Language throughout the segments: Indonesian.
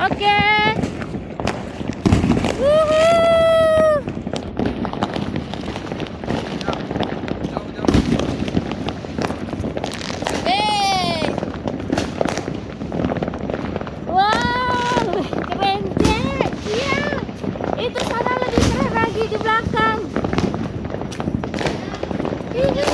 Oke. Wuhuu. Wow, keren deh. Iya. Itu sana lebih keren lagi di belakang. Ini.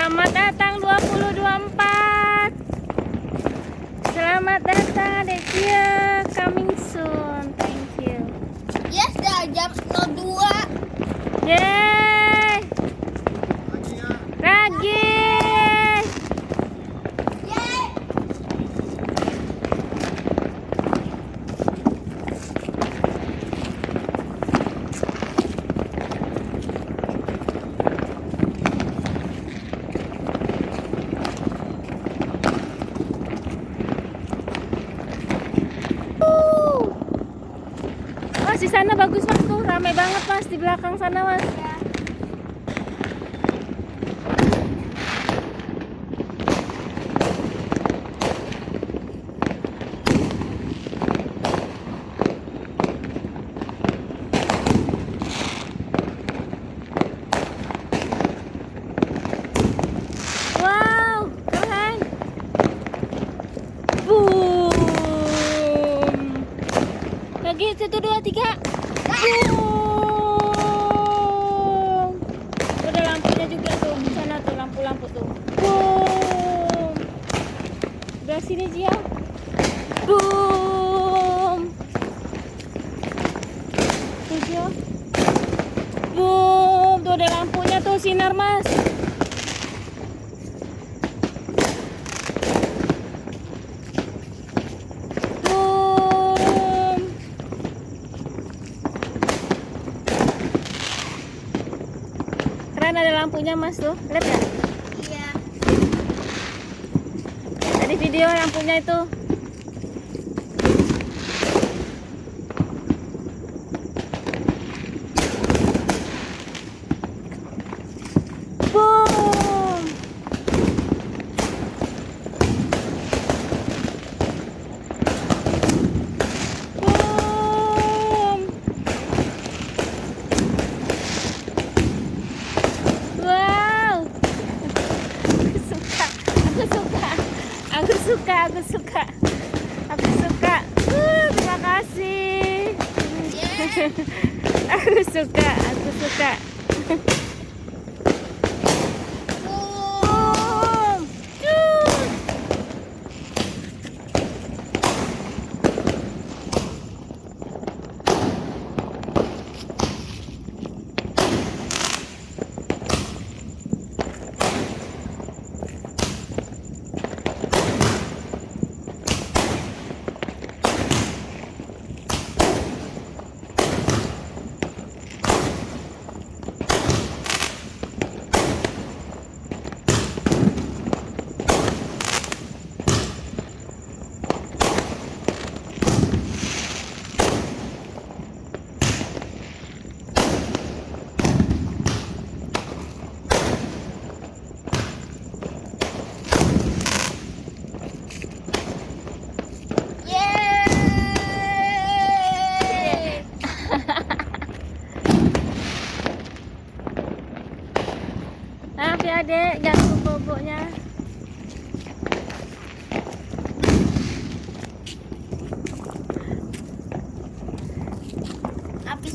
Selamat datang 2024. Selamat datang adik Cia. Coming soon. Thank you. Yes, dah jam 02. Yeay. Lagi. Yeay. Mas, di sana bagus mas tuh, ramai banget mas di belakang sana mas. Wow, keren. Boom. Lagi 1, 2, 3. Boom. Ada lampunya juga tuh di sana tuh, lampu-lampu tuh. Boom. Udah sini Jia. Boom. Tuh Jia. Boom. Tuh ada lampunya tuh, sinar mas. Boom. Keren ada lampunya mas tuh, lihat ya? Iya. Tadi video lampunya itu. Boom. Boom. Wow. Aku suka. Aku suka. Aku suka. Aku suka. Terima kasih. Yeay. Aku suka. Aku suka. Boom. Cus.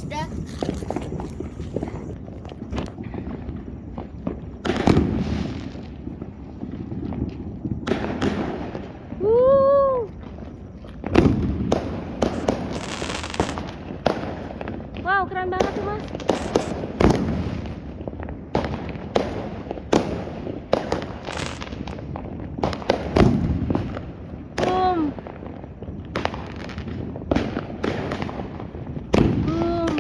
Udah. Wuh. Wow, keren banget tuh, Mas. Boom. Boom.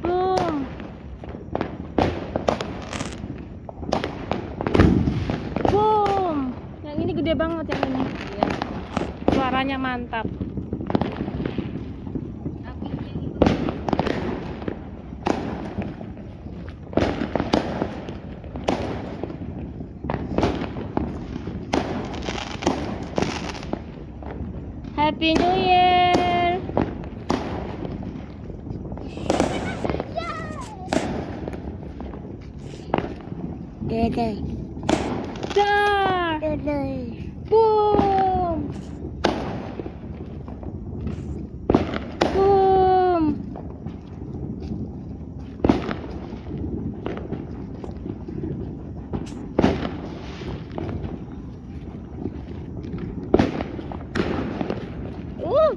Boom. Boom. Yang ini gede banget yang ini. Iya. Suaranya mantap. Happy New Year. Dede. Dar. Dede. Boom. Boom.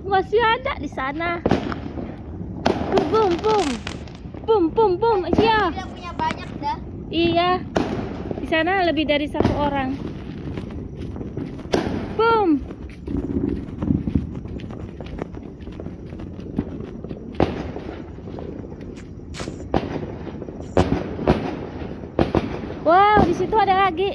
Masih ada di sana. Boom, boom. Boom, boom, boom. Iya. Dia punya banyak dah. Iya. Di sana lebih dari satu orang. Boom. Wow, di situ ada lagi.